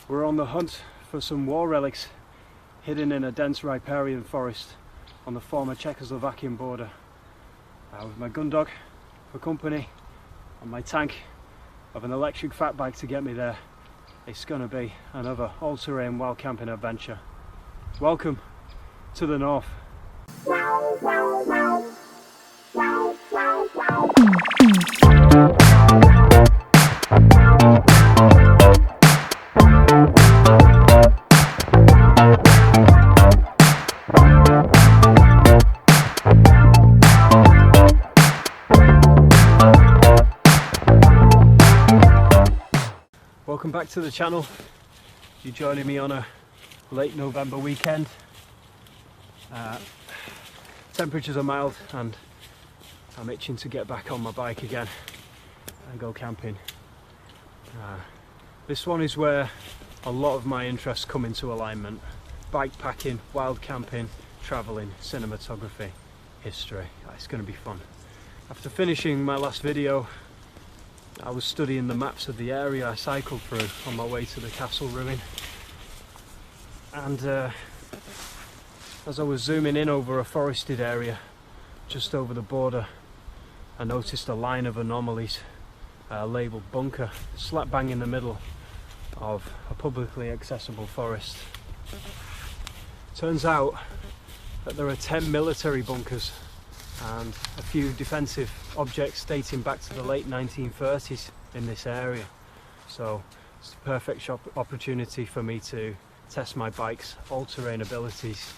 We're on the hunt for some war relics hidden in a dense riparian forest on the former Czechoslovakian border. With my gun dog for company and my tank of an electric fat bike to get me there, it's gonna be another all-terrain wild camping adventure. Welcome to the north. Welcome back to the channel. You're joining me on a late November weekend. Temperatures are mild and I'm itching to get back on my bike again and go camping. This one is where a lot of my interests come into alignment. Bike packing, wild camping, travelling, cinematography, history. It's going to be fun. After finishing my last video, I was studying the maps of the area I cycled through on my way to the castle ruin, and as I was zooming in over a forested area just over the border, I noticed a line of anomalies labelled bunker, slap bang in the middle of a publicly accessible forest. Turns out that there are 10 military bunkers and a few defensive objects dating back to the late 1930s in this area. So it's a perfect opportunity for me to test my bike's all-terrain abilities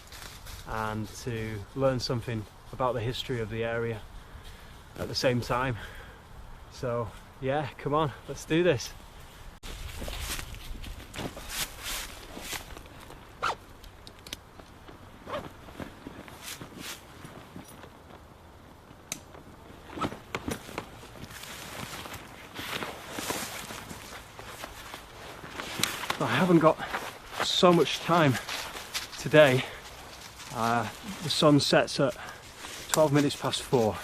and to learn something about the history of the area at the same time. So yeah, come on, let's do this. I haven't got so much time today. The sun sets at 12 minutes past 4,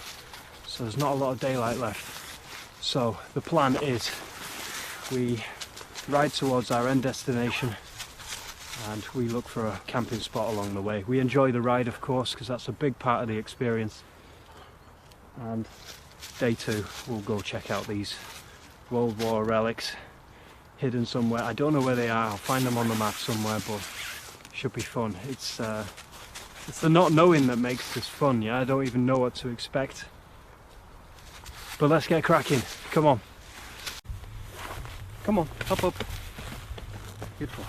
so there's not a lot of daylight left. So the plan is we ride towards our end destination and we look for a camping spot along the way. We enjoy the ride, of course, because that's a big part of the experience. And day 2 we'll go check out these World War relics hidden somewhere. I don't know where they are. I'll find them on the map somewhere, but it should be fun. It's the not knowing that makes this fun. Yeah, I don't even know what to expect. But let's get cracking. Come on. Come on, hop up. Good boy.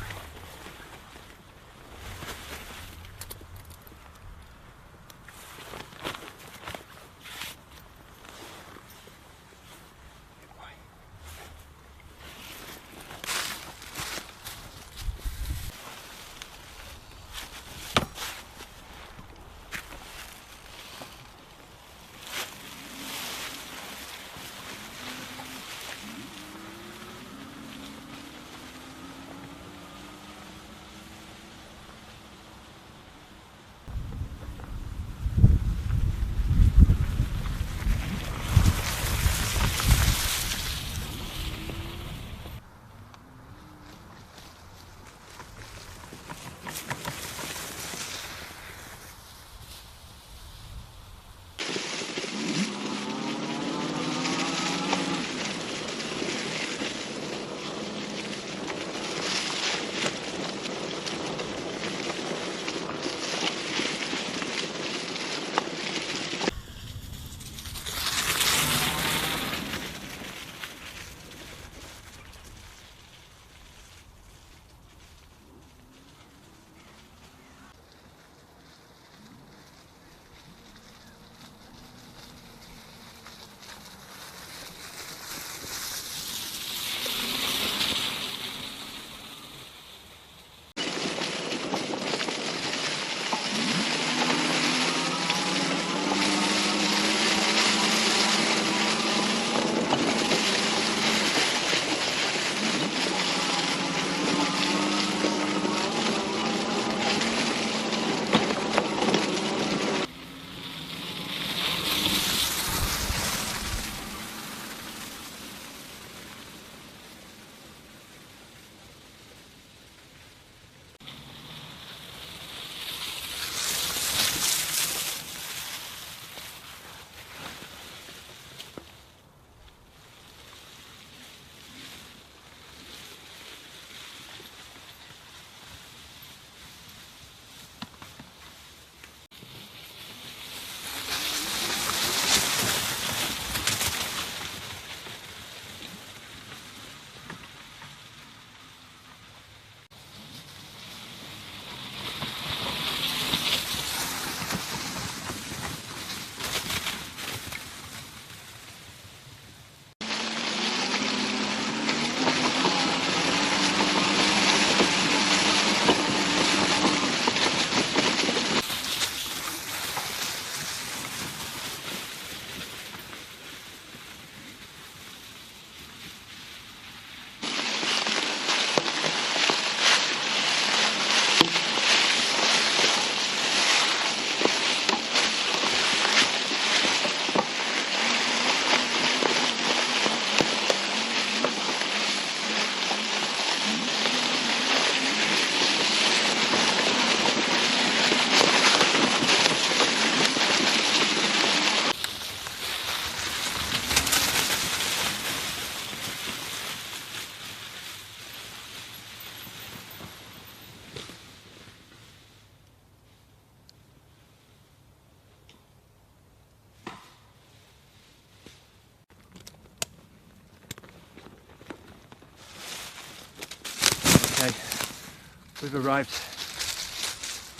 Okay, we've arrived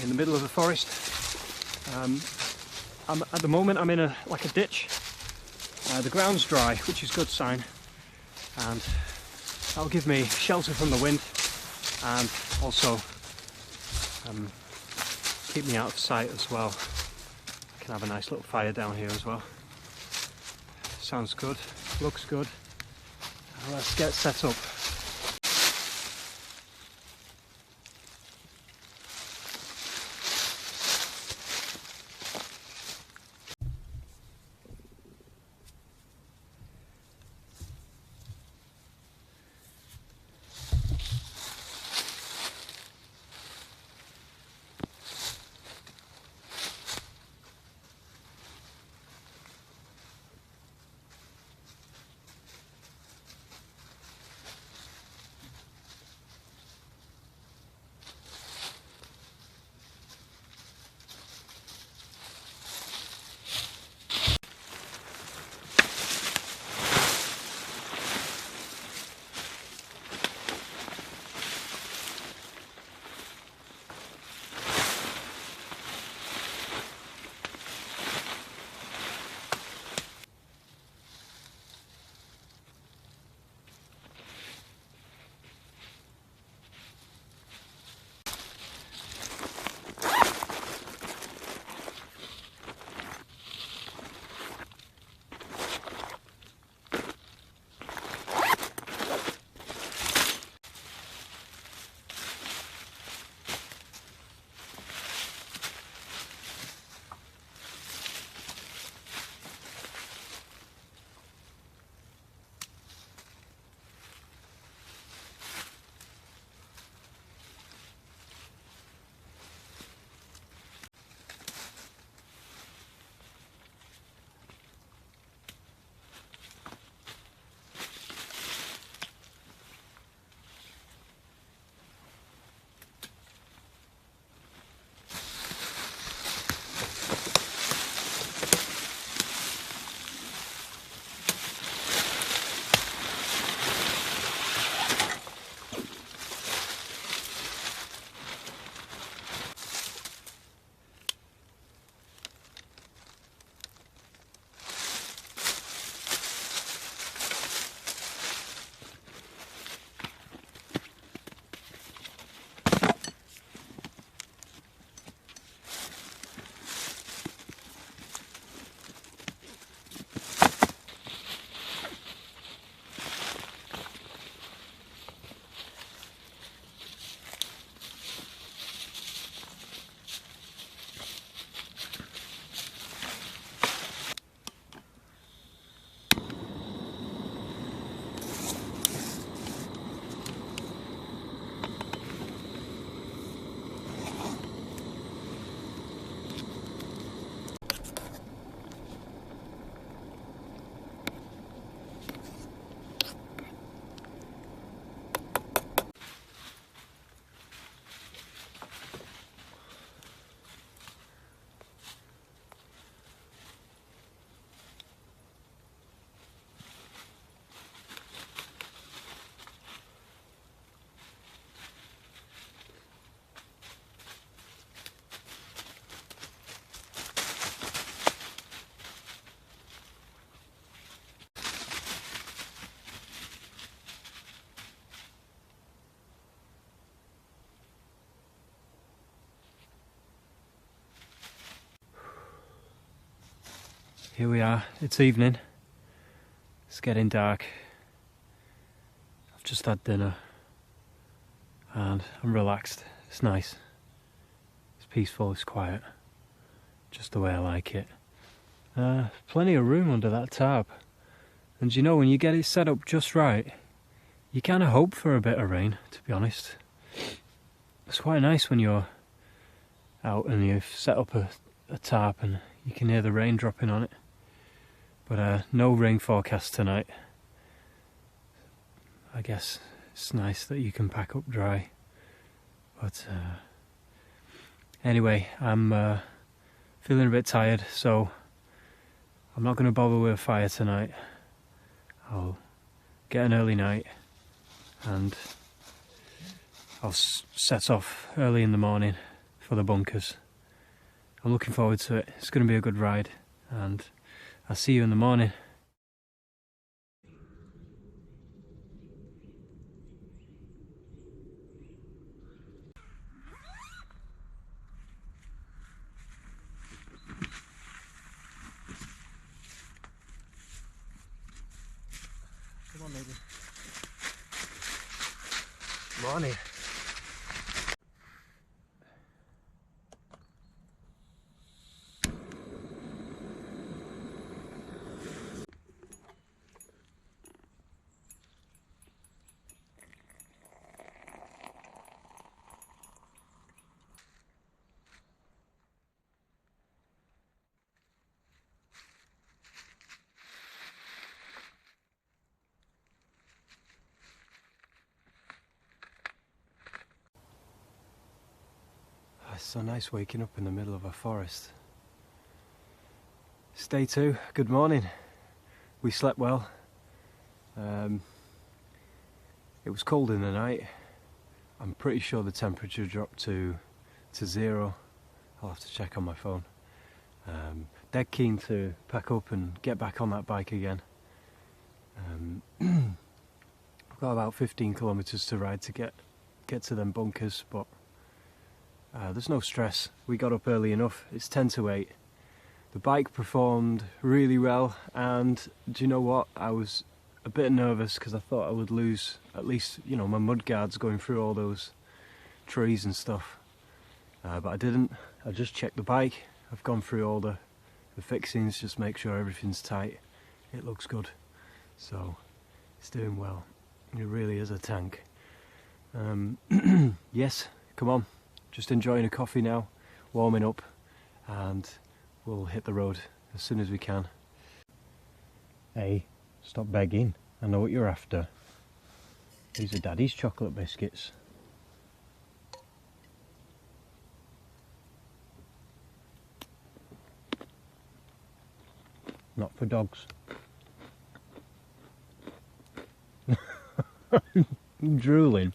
in the middle of the forest. At the moment I'm in like a ditch. The ground's dry, which is a good sign, and that'll give me shelter from the wind and also keep me out of sight as well. I can have a nice little fire down here as well. Sounds good, looks good. Let's get set up. Here we are, it's evening, it's getting dark. I've just had dinner and I'm relaxed, it's nice. It's peaceful, it's quiet, just the way I like it. Plenty of room under that tarp. And you know, when you get it set up just right, you kind of hope for a bit of rain, to be honest. It's quite nice when you're out and you've set up a tarp and you can hear the rain dropping on it. But no rain forecast tonight. I guess it's nice that you can pack up dry. But anyway, I'm feeling a bit tired, so I'm not going to bother with a fire tonight. I'll get an early night and I'll set off early in the morning for the bunkers. I'm looking forward to it. It's going to be a good ride, and I'll see you in the morning. Come on, baby. Morning. It's so nice waking up in the middle of a forest. It's day 2, good morning. We slept well. It was cold in the night. I'm pretty sure the temperature dropped to 0. I'll have to check on my phone. Dead keen to pack up and get back on that bike again. I've got about 15 kilometers to ride to get to them bunkers, but there's no stress. We got up early enough. It's 10 to 8. The bike performed really well, and do you know what? I was a bit nervous because I thought I would lose at least, you know, my mud guards going through all those trees and stuff. But I didn't. I just checked the bike. I've gone through all the fixings, just make sure everything's tight. It looks good. So it's doing well. It really is a tank. Yes, come on. Just enjoying a coffee now, warming up, and we'll hit the road as soon as we can. Hey, stop begging. I know what you're after. These are Daddy's chocolate biscuits. Not for dogs. I'm drooling.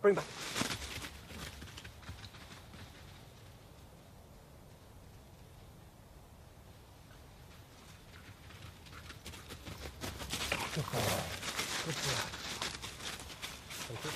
Bring back. Good boy. Good boy. Thank you.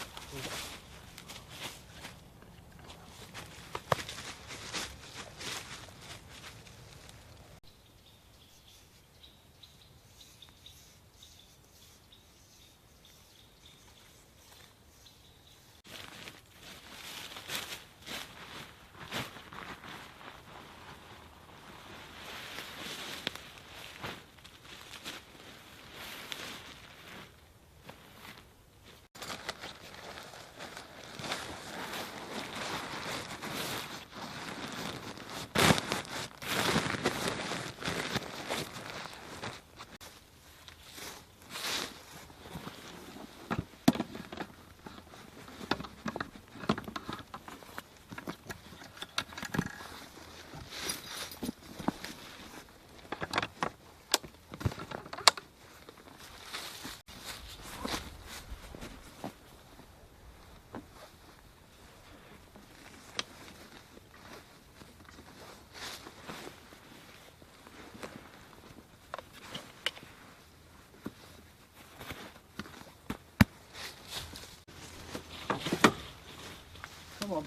Come on.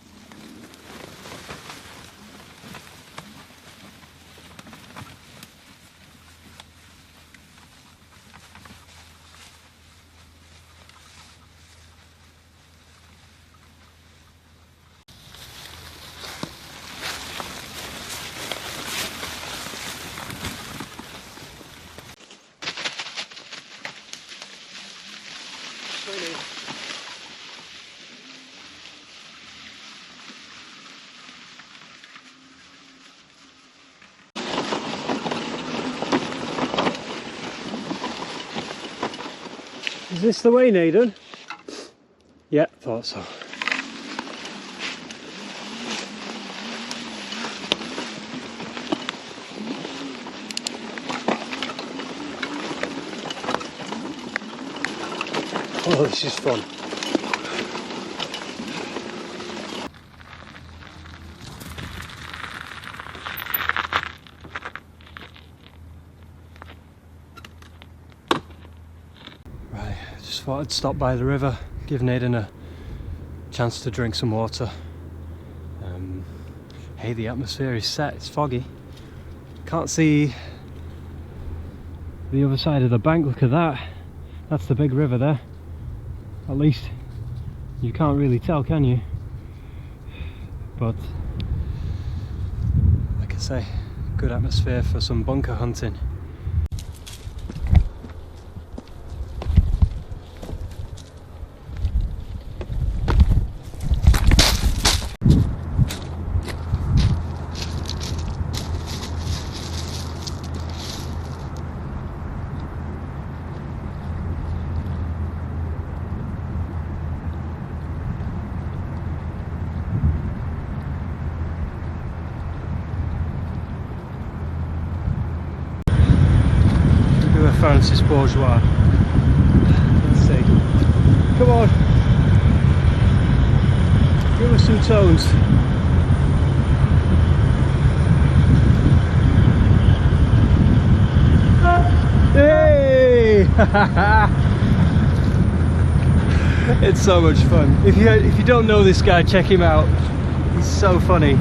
Is this the way, Nathan? Yeah, thought so. Oh, this is fun. Right, just thought I'd stop by the river, give Nathan a chance to drink some water. Hey, the atmosphere is set, it's foggy. Can't see the other side of the bank, look at that. That's the big river there. At least you can't really tell, can you? But like I say, good atmosphere for some bunker hunting. Francis Bourgeois. Let's see. Come on. Give us some tones. Hey! It's so much fun. If you don't know this guy, check him out. He's so funny.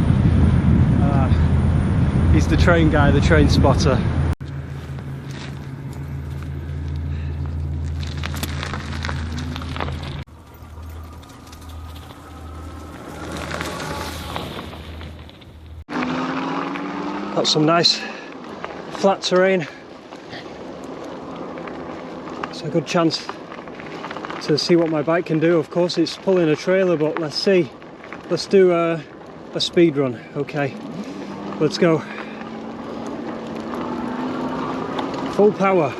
He's the train guy, the train spotter. Got some nice flat terrain. It's a good chance to see what my bike can do. Of course it's pulling a trailer, but let's see. Let's do a speed run. Okay, let's go. Full power.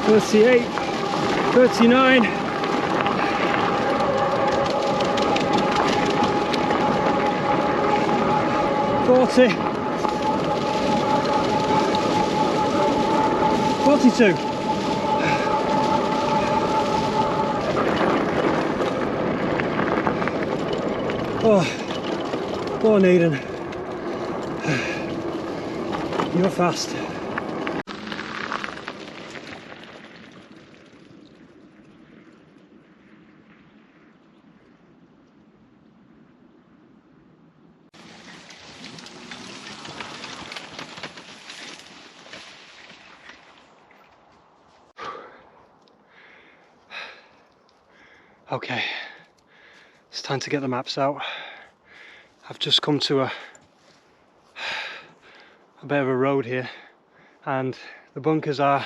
.38, 39, 40, 42. Oh, go on, Aidan. You're fast. Okay, it's time to get the maps out. I've just come to a bit of a road here, and the bunkers are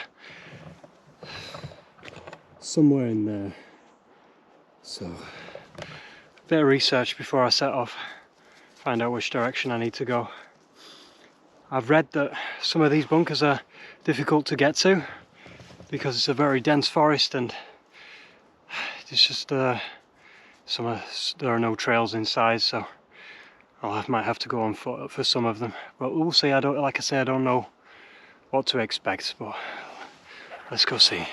somewhere in there. So, a bit of research before I set off, find out which direction I need to go. I've read that some of these bunkers are difficult to get to because it's a very dense forest, and it's just there are no trails inside, so might have to go on foot for some of them. But we'll see. Like I say, I don't know what to expect, but let's go see.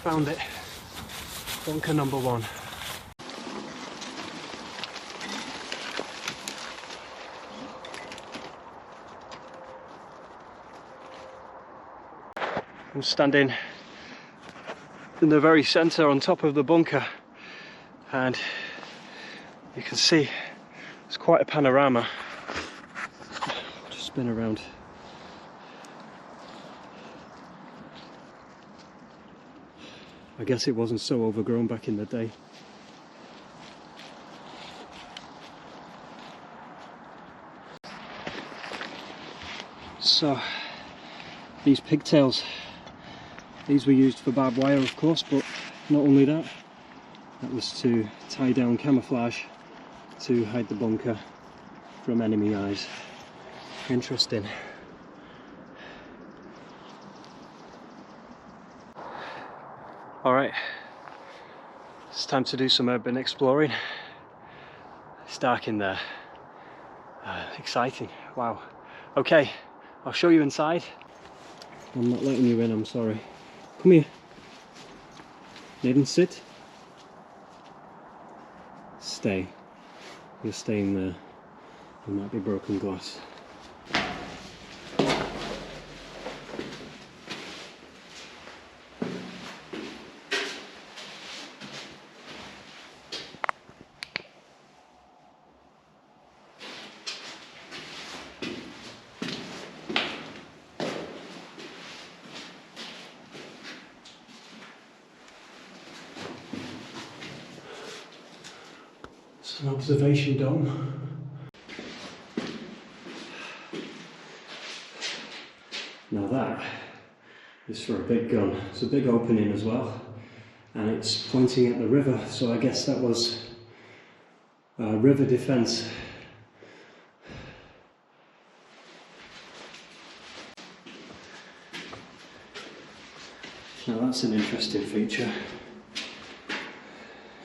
Found it. Bunker number 1. I'm standing in the very centre on top of the bunker, and you can see it's quite a panorama. I'll just spin around. I guess it wasn't so overgrown back in the day. So these pigtails, these were used for barbed wire of course, but not only that, that was to tie down camouflage to hide the bunker from enemy eyes. Interesting. Alright, it's time to do some urban exploring. It's dark in there. Exciting, wow. Okay, I'll show you inside. I'm not letting you in, I'm sorry. Come here. Needn't sit. Stay. You're staying there. There might be broken glass. It's an observation dome. Now that is for a big gun. It's a big opening as well, and it's pointing at the river, so I guess that was river defence. Now that's an interesting feature.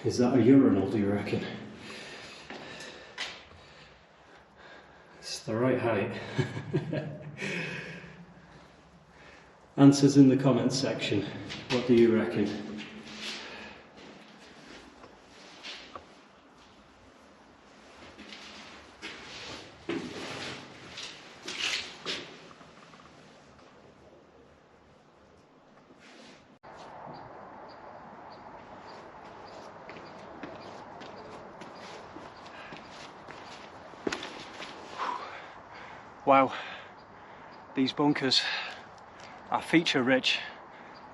Is that a urinal, do you reckon? It's the right height. Answers in the comments section. What do you reckon? Wow, these bunkers are feature rich.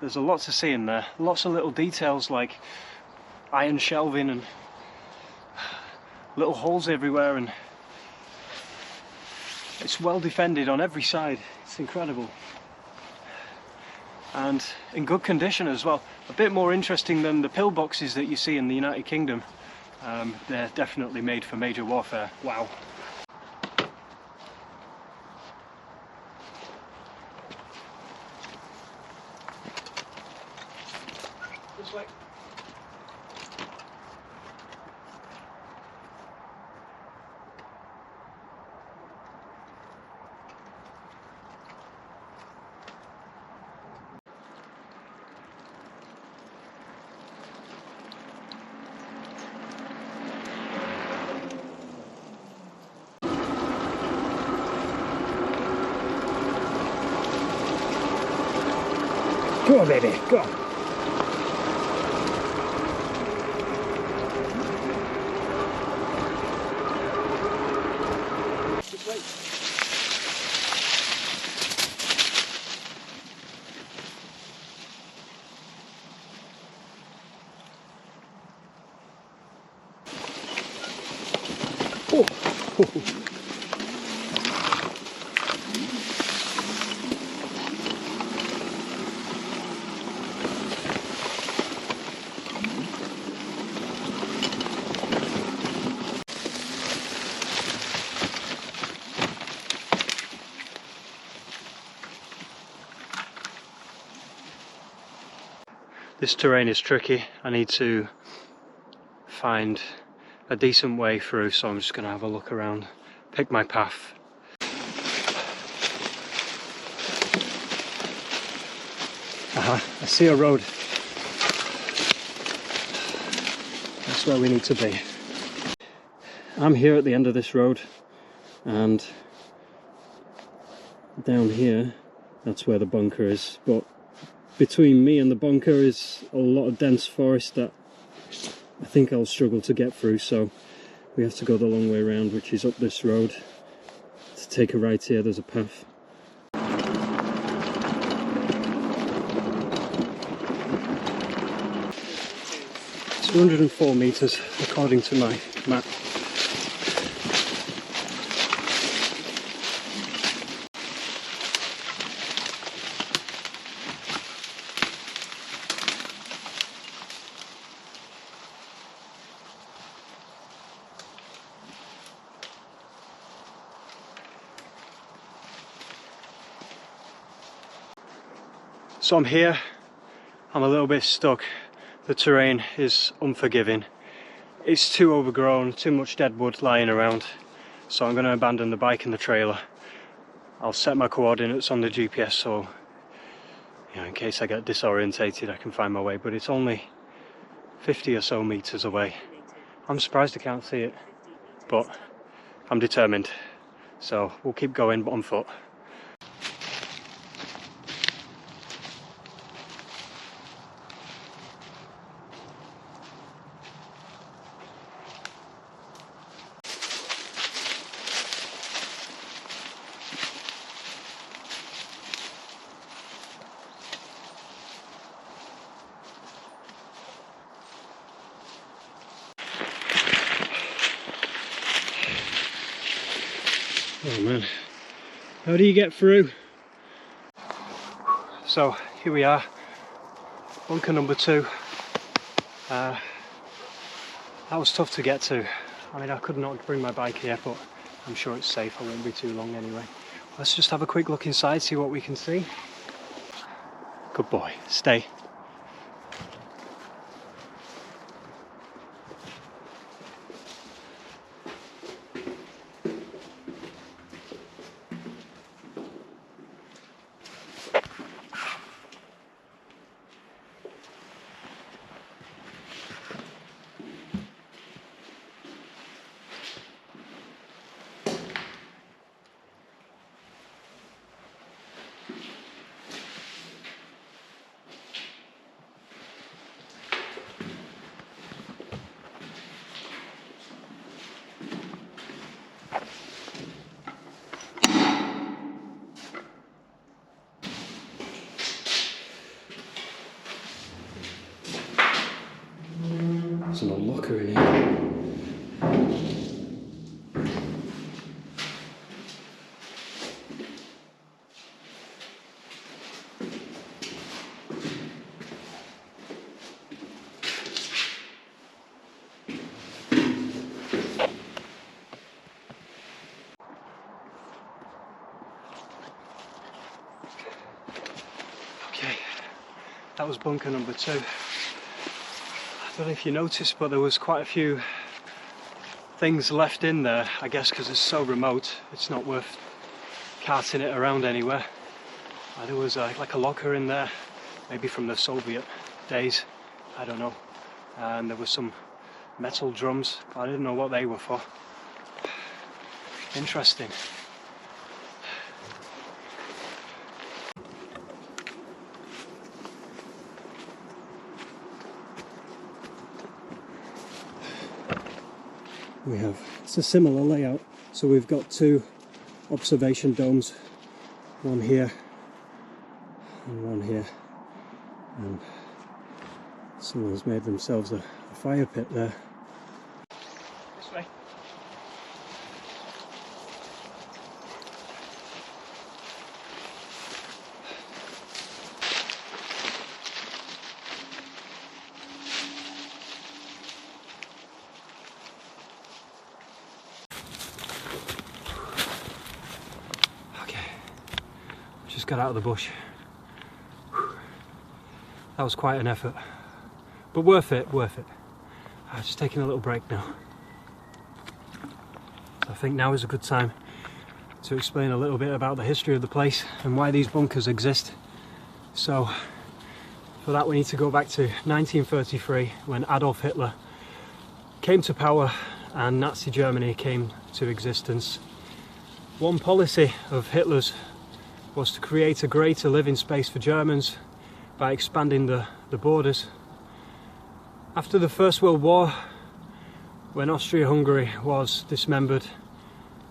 There's a lot to see in there, lots of little details like iron shelving and little holes everywhere, and it's well defended on every side. It's incredible and in good condition as well. A bit more interesting than the pillboxes that you see in the United Kingdom. They're definitely made for major warfare. Wow. This way. Go on, baby, go on. Oh. This terrain is tricky. I need to find a decent way through, so I'm just going to have a look around, pick my path. I see a road. That's where we need to be. I'm here at the end of this road, and down here, that's where the bunker is, but between me and the bunker is a lot of dense forest that I think I'll struggle to get through, so we have to go the long way around, which is up this road. To take a right here, there's a path. 204 metres according to my map. So I'm here, I'm a little bit stuck. The terrain is unforgiving. It's too overgrown, too much dead wood lying around. So I'm going to abandon the bike and the trailer. I'll set my coordinates on the GPS so, you know, in case I get disorientated I can find my way, but it's only 50 or so metres away. I'm surprised I can't see it, but I'm determined. So we'll keep going on foot. Oh man, how do you get through? So here we are, bunker number 2. That was tough to get to. I mean, I could not bring my bike here, but I'm sure it's safe. I won't be too long anyway. Let's just have a quick look inside, see what we can see. Good boy, stay. There's an old locker in here. Okay, that was bunker number 2. I don't know if you noticed, but there was quite a few things left in there. I guess because it's so remote, it's not worth carting it around anywhere. There was like a locker in there, maybe from the Soviet days, I don't know. And there was some metal drums, but I didn't know what they were for. Interesting. It's a similar layout, so we've got 2 observation domes, one here and one here, and someone's made themselves a fire pit there. This way. Just got out of the bush. That was quite an effort, but worth it, worth it. Just taking a little break now. So I think now is a good time to explain a little bit about the history of the place and why these bunkers exist. So for that we need to go back to 1933 when Adolf Hitler came to power and Nazi Germany came to existence. One policy of Hitler's was to create a greater living space for Germans by expanding the borders. After the First World War, when Austria-Hungary was dismembered,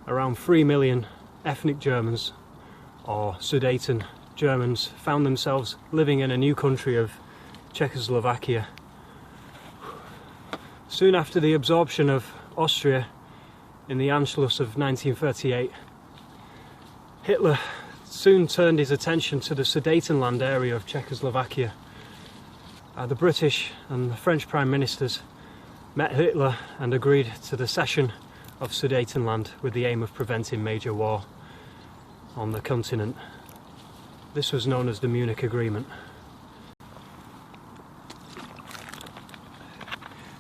around 3 million ethnic Germans or Sudeten Germans found themselves living in a new country of Czechoslovakia. Soon after the absorption of Austria in the Anschluss of 1938, Hitler soon turned his attention to the Sudetenland area of Czechoslovakia. The British and the French Prime Ministers met Hitler and agreed to the cession of Sudetenland with the aim of preventing major war on the continent. This was known as the Munich Agreement.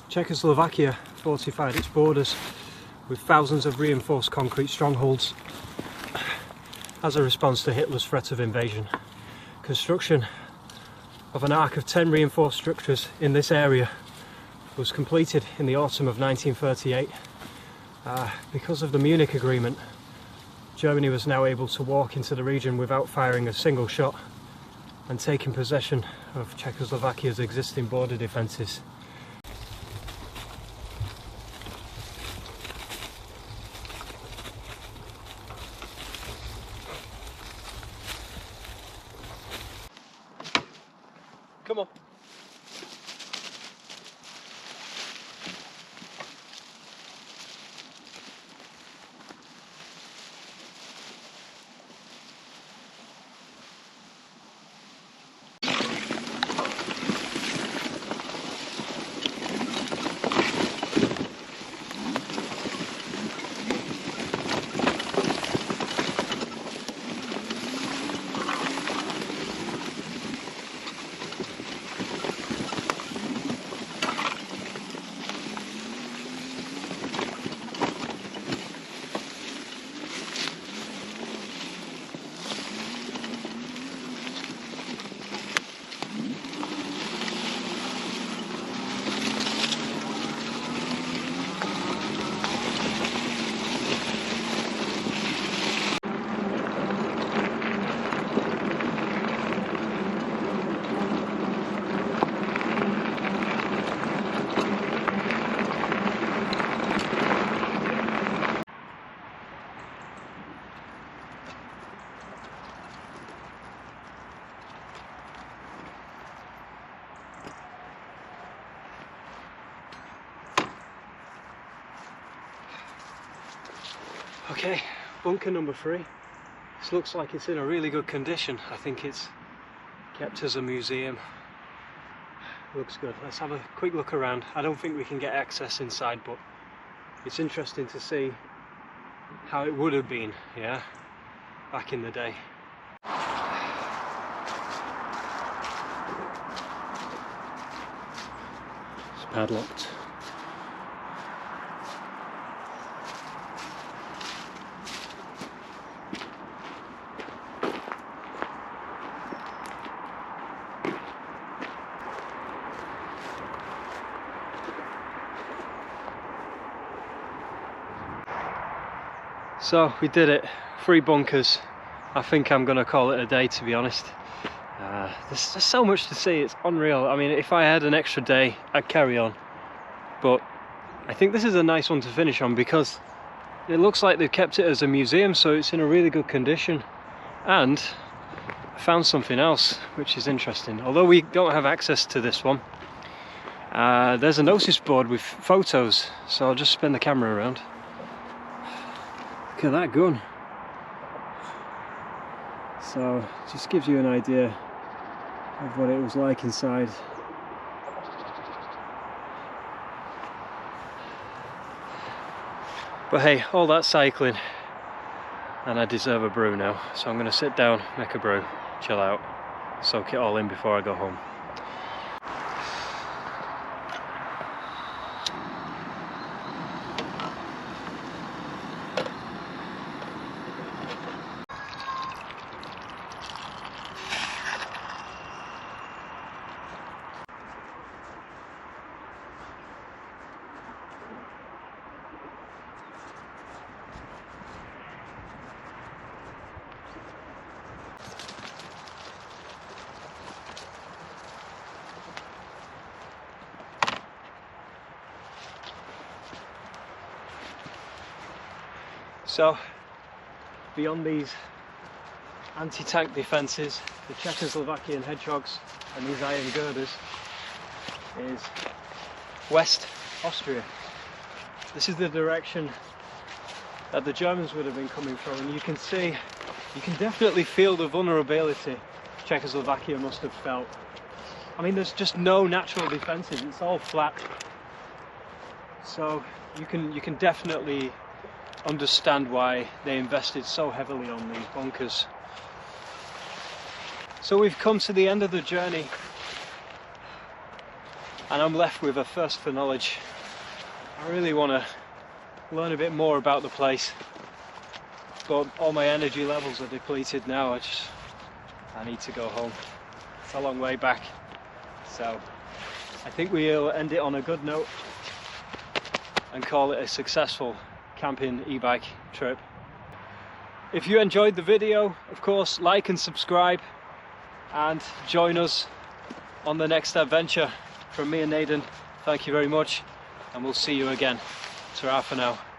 Czechoslovakia fortified its borders with thousands of reinforced concrete strongholds as a response to Hitler's threat of invasion. Construction of an arc of 10 reinforced structures in this area was completed in the autumn of 1938. Because of the Munich Agreement, Germany was now able to walk into the region without firing a single shot and taking possession of Czechoslovakia's existing border defences. Come on. Okay, bunker number 3. This looks like it's in a really good condition. I think it's kept as a museum. Looks good. Let's have a quick look around. I don't think we can get access inside, but it's interesting to see how it would have been, yeah, back in the day. It's padlocked. So we did it, 3 bunkers. I think I'm gonna call it a day, to be honest. There's so much to see, it's unreal. I mean, if I had an extra day, I'd carry on. But I think this is a nice one to finish on because it looks like they've kept it as a museum, so it's in a really good condition. And I found something else, which is interesting. Although we don't have access to this one, there's a notice board with photos, so I'll just spin the camera around. Look at that gun. So just gives you an idea of what it was like inside. But hey, all that cycling and I deserve a brew now, so I'm going to sit down, make a brew, chill out, soak it all in before I go home. So, beyond these anti-tank defences, the Czechoslovakian hedgehogs and these iron girders is west Austria. This is the direction that the Germans would have been coming from, and you can see, you can definitely feel the vulnerability Czechoslovakia must have felt. I mean, there's just no natural defences, it's all flat. So you can definitely understand why they invested so heavily on these bunkers. So we've come to the end of the journey, and I'm left with a thirst for knowledge. I really want to learn a bit more about the place, but all my energy levels are depleted now. I need to go home. It's a long way back, so I think we'll end it on a good note and call it a successful camping e-bike trip. If you enjoyed the video, of course, like and subscribe, and join us on the next adventure. From me and Nathan, thank you very much, and we'll see you again. Ta-ra for now.